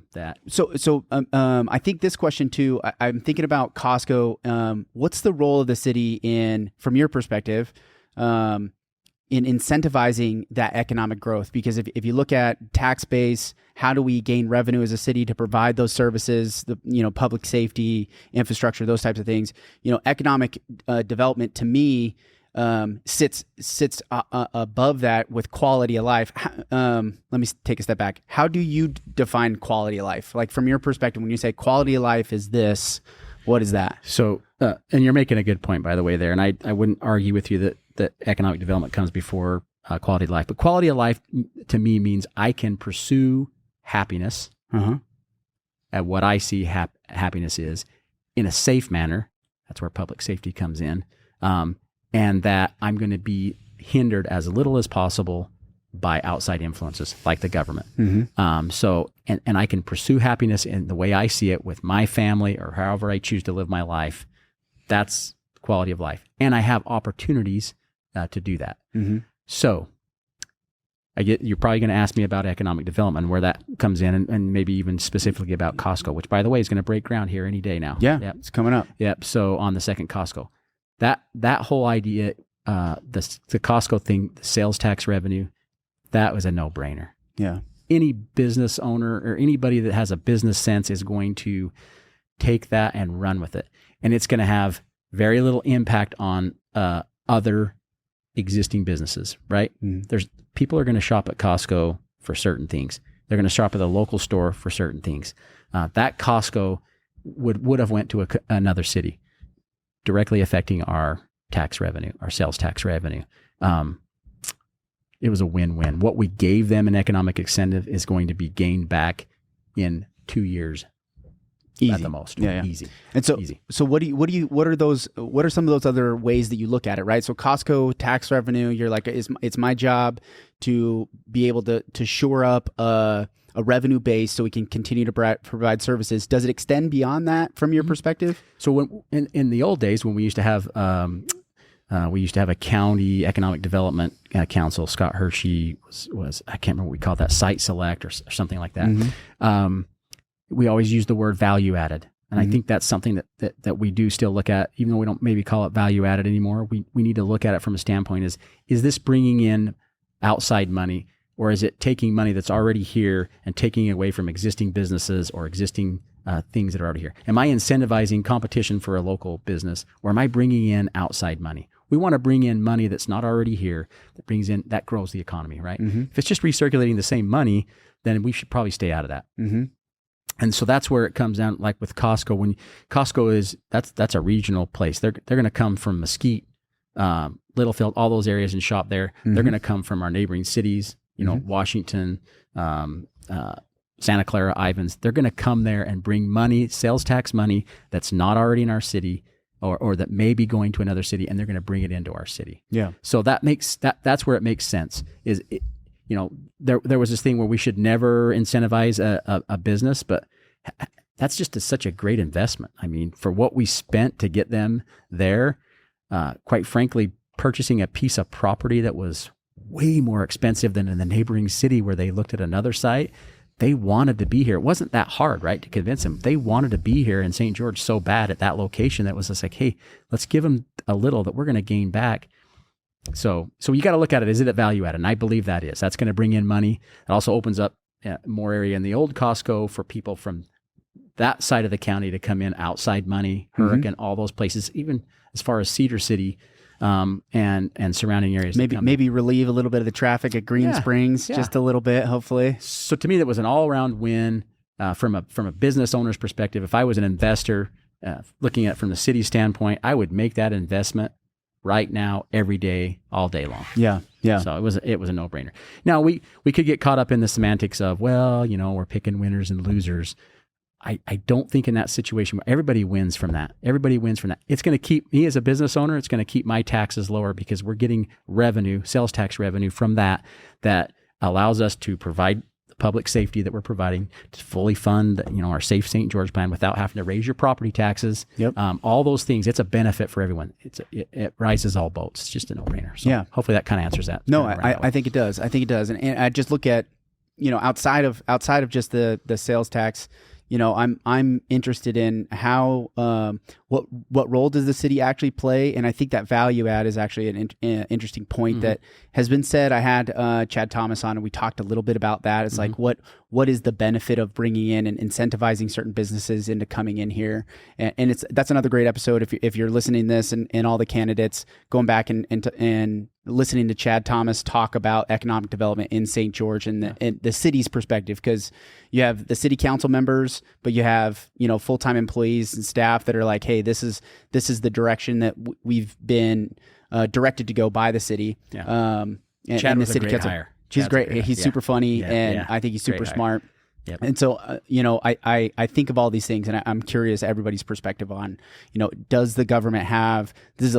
I think this question too, I'm thinking about Costco. What's the role of the city from your perspective, in incentivizing that economic growth? Because if you look at tax base, how do we gain revenue as a city to provide those services, public safety, infrastructure, those types of things? Economic development to me sits above that with quality of life. Let me take a step back. How do you define quality of life? Like, from your perspective, when you say quality of life is this, what is that? So, and you're making a good point, by the way, there. And I wouldn't argue with you that economic development comes before quality of life. But quality of life to me means I can pursue happiness at what I see happiness is in a safe manner. That's where public safety comes in. And that I'm going to be hindered as little as possible by outside influences like the government. So I can pursue happiness in the way I see it with my family, or however I choose to live my life. That's quality of life. And I have opportunities to do that. So you're probably going to ask me about economic development and where that comes in, and maybe even specifically about Costco, which, by the way, is going to break ground here any day now. Yeah, it's coming up. Yep. So on the second Costco. That whole idea, the Costco thing, the sales tax revenue, that was a no-brainer. Yeah. Any business owner or anybody that has a business sense is going to take that and run with it. And it's going to have very little impact on other existing businesses, right? People are going to shop at Costco for certain things. They're going to shop at the local store for certain things. That Costco would have went to another city, directly affecting our tax revenue, our sales tax revenue. It was a win-win. What we gave them in economic incentive is going to be gained back in 2 years at the most. Easy. And so, Easy. So what are some of those other ways that you look at it, right? So Costco tax revenue, you're like, it's my job to be able to shore up a revenue base so we can continue to provide services. Does it extend beyond that from your perspective? So when, in the old days when we used to have a county economic development council, Scott Hershey was I can't remember what we called that, site select or something like that. We always use the word value added. And I think that's something that we do still look at, even though we don't maybe call it value added anymore. We need to look at it from a standpoint is this bringing in outside money, or is it taking money that's already here and taking it away from existing businesses or existing things that are already here? Am I incentivizing competition for a local business, or am I bringing in outside money? We want to bring in money that's not already here, that grows the economy, right? If it's just recirculating the same money, then we should probably stay out of that. And so that's where it comes down, like with Costco. When Costco that's a regional place. They're going to come from Mesquite, Littlefield, all those areas, and shop there. They're going to come from our neighboring cities, Washington, Santa Clara, Ivins. They're going to come there and bring money, sales tax money that's not already in our city, or that may be going to another city, and they're going to bring it into our city. Yeah. So that's where it makes sense. There was this thing where we should never incentivize a business, but that's just such a great investment. I mean, for what we spent to get them there, quite frankly, purchasing a piece of property that was way more expensive than in the neighboring city where they looked at another site. They wanted to be here. It wasn't that hard, right, to convince them. They wanted to be here in St. George so bad at that location that it was just like, hey, let's give them a little that we're going to gain back. So you got to look at it. Is it a value added? And I believe that is. That's going to bring in money. It also opens up more area in the old Costco for people from that side of the county to come in, outside money, Hurricane, all those places, even as far as Cedar City and surrounding areas. Maybe relieve a little bit of the traffic at Green Springs, just a little bit, hopefully. So to me, that was an all-around win from a business owner's perspective. If I was an investor looking at it from the city standpoint, I would make that investment right now, every day, all day long. Yeah. So it was a no-brainer. Now we could get caught up in the semantics of, we're picking winners and losers. I don't think in that situation where everybody wins from that. It's going to keep me as a business owner. It's going to keep my taxes lower because we're getting revenue, sales tax revenue from that allows us to provide the public safety that we're providing, to fully fund, our Safe St. George plan without having to raise your property taxes. All those things. It's a benefit for everyone. It rises all boats. It's just a no-brainer. So hopefully that kind of answers that. No, I think it does. And I just look at, outside of just the sales tax. I'm interested in how what role does the city actually play, and I think that value add is actually an interesting point that has been said. I had Chad Thomas on, and we talked a little bit about that. It's like what is the benefit of bringing in and incentivizing certain businesses into coming in here, and that's another great episode. If you're listening to this and all the candidates going back and listening to Chad Thomas talk about economic development in St. George and the city's perspective, because you have the city council members, but you have full-time employees and staff that are like, hey, this is the direction that we've been directed to go by the city. Chad and was the city a great hire. He's great. He's super funny, and I think he's super smart. Yep. And so, I think of all these things, and I'm curious everybody's perspective on, does the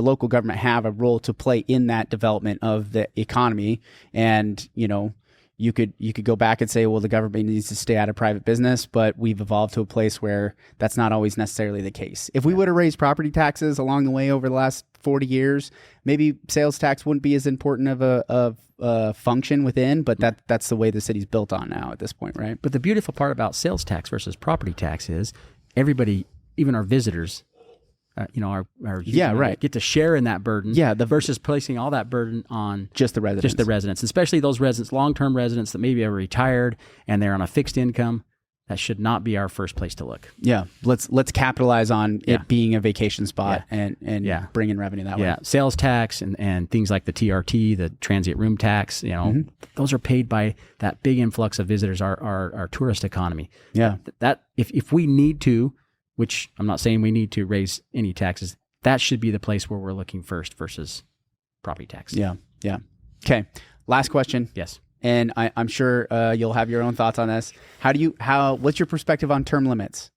local government have a role to play in that development of the economy? And, you could go back and say, well, the government needs to stay out of private business, but we've evolved to a place where that's not always necessarily the case. If we would have raised property taxes along the way over the last 40 years, maybe sales tax wouldn't be as important of a function within, but that's the way the city's built on now at this point, right? But the beautiful part about sales tax versus property tax is everybody, even our visitors, get to share in that burden. Versus placing all that burden on just the residents, especially those residents, long-term residents that maybe are retired and they're on a fixed income. That should not be our first place to look. Let's capitalize on it being a vacation spot and bring in revenue that way. Sales tax and things like the TRT, the transient room tax, those are paid by that big influx of visitors, our tourist economy. That if we need to, which I'm not saying we need to raise any taxes, that should be the place where we're looking first versus property tax. Okay. Last question. Yes. And I'm sure you'll have your own thoughts on this. What's your perspective on term limits?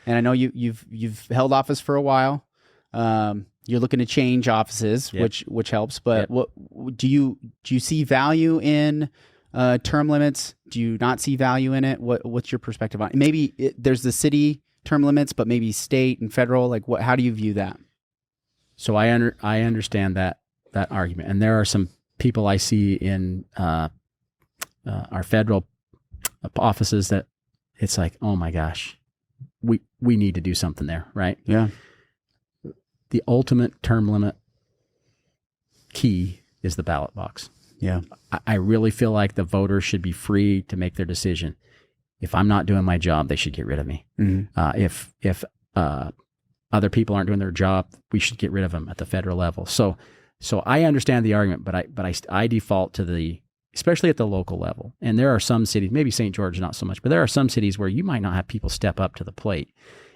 And I know you've held office for a while. You're looking to change offices, Yep. which helps. But Yep. what do you see value in term limits? Do you not see value in it? What's your perspective on it? Maybe there's the city term limits, but maybe state and federal. Like, how do you view that? So I understand that argument, and there are some people I see in our federal offices that it's like, oh my gosh, we need to do something there, right? Yeah. The ultimate term limit key is the ballot box. Yeah. I really feel like the voters should be free to make their decision. If I'm not doing my job, they should get rid of me. Mm-hmm. If other people aren't doing their job, we should get rid of them at the federal level. So I understand the argument, but I default to especially at the local level. And there are some cities, maybe St. George not so much, but there are some cities where you might not have people step up to the plate.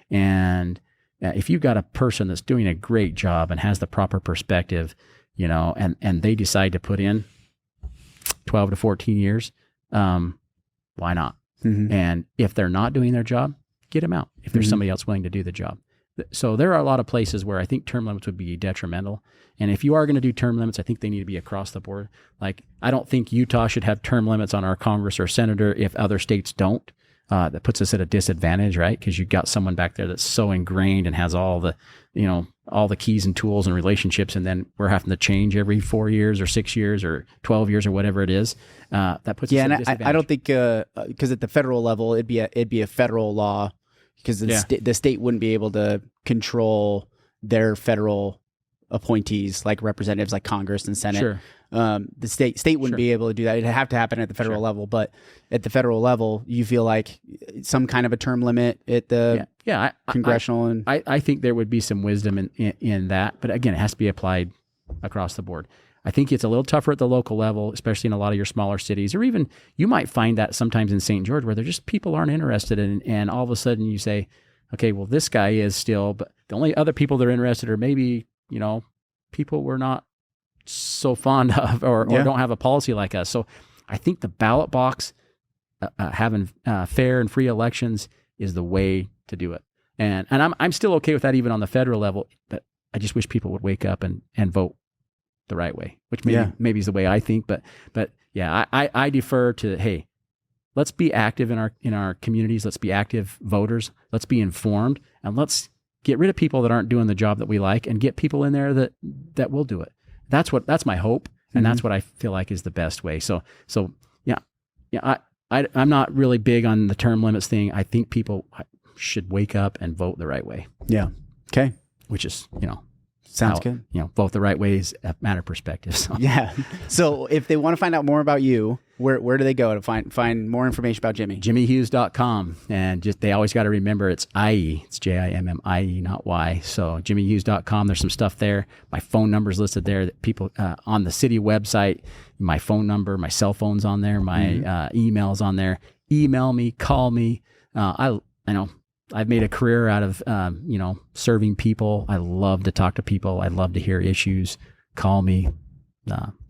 And if you've got a person that's doing a great job and has the proper perspective, and they decide to put in 12 to 14 years, why not? Mm-hmm. And if they're not doing their job, get them out if there's somebody else willing to do the job. So there are a lot of places where I think term limits would be detrimental. And if you are going to do term limits, I think they need to be across the board. Like, I don't think Utah should have term limits on our Congress or senator if other states don't. That puts us at a disadvantage, right? Because you've got someone back there that's so ingrained and has all the keys and tools and relationships, and then we're having to change every 4 years or 6 years or 12 years or whatever it is. That puts us at a disadvantage. I don't think because at the federal level it'd be a federal law, because the state wouldn't be able to control their federal appointees like representatives like Congress and Senate. Sure. The state wouldn't be able to do that. It'd have to happen at the federal level. But at the federal level, you feel like some kind of a term limit at the congressional. I think there would be some wisdom in that. But again, it has to be applied across the board. I think it's a little tougher at the local level, especially in a lot of your smaller cities, or even you might find that sometimes in St. George where they're just people aren't interested in, and all of a sudden you say, okay, well, this guy is still, but the only other people that are interested are maybe, people we're not so fond of or don't have a policy like us. So I think the ballot box, having fair and free elections is the way to do it. And I'm still okay with that even on the federal level, but I just wish people would wake up and vote the right way, which maybe is the way I think. But yeah, I defer to, hey, let's be active in our communities. Let's be active voters. Let's be informed, and let's get rid of people that aren't doing the job that we like, and get people in there that will do it. That's my hope, and that's what I feel like is the best way. So yeah. I'm not really big on the term limits thing. I think people should wake up and vote the right way. Yeah. Okay. Which is, sounds good. Vote the right way is a matter of perspective. So. Yeah. So if they want to find out more about you, where do they go to find more information about Jimmie? JimmieHughes.com. And they always got to remember it's IE. It's JIMMIE, not Y. So JimmieHughes.com. There's some stuff there. My phone number's listed there. That people on the city website, my phone number, my cell phone's on there, my email's on there. Email me, call me. I know I've made a career out of, serving people. I love to talk to people. I love to hear issues. Call me.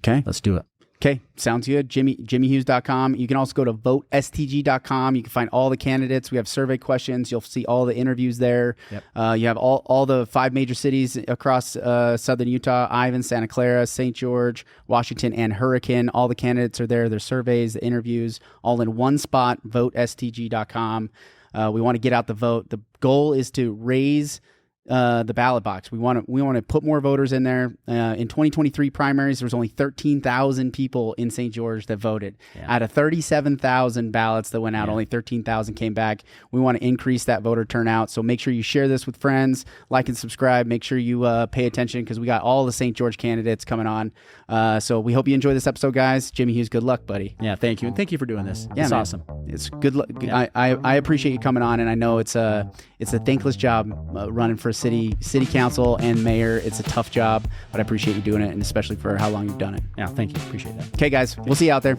Okay. Let's do it. Okay. Sounds good. JimmieHughes.com. You can also go to votestg.com. You can find all the candidates. We have survey questions. You'll see all the interviews there. Yep. You have all the 5 major cities across southern Utah: Ivan, Santa Clara, St. George, Washington, and Hurricane. All the candidates are there. Their surveys, the interviews, all in one spot, votestg.com. We want to get out the vote. The goal is to raise the ballot box. We want to put more voters in there. In 2023 primaries, there was only 13,000 people in St. George that voted. Yeah. Out of 37,000 ballots that went out, only 13,000 came back. We want to increase that voter turnout. So make sure you share this with friends, like and subscribe. Make sure you pay attention, because we got all the St. George candidates coming on. So we hope you enjoy this episode, guys. Jimmie Hughes, good luck, buddy. Yeah, thank you. And thank you for doing this. It's awesome. It's good luck. Yeah. I appreciate you coming on, and I know it's a thankless job running for city council and mayor. It's a tough job, but I appreciate you doing it, and especially for how long you've done it. Yeah, thank you. Appreciate that. Okay, guys, we'll see you out there.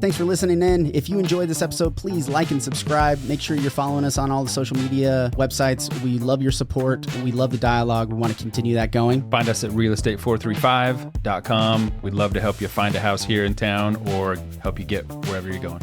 Thanks for listening in. If you enjoyed this episode, please like and subscribe. Make sure you're following us on all the social media websites. We love your support. We love the dialogue. We want to continue that going. Find us at realestate435.com. We'd love to help you find a house here in town or help you get wherever you're going.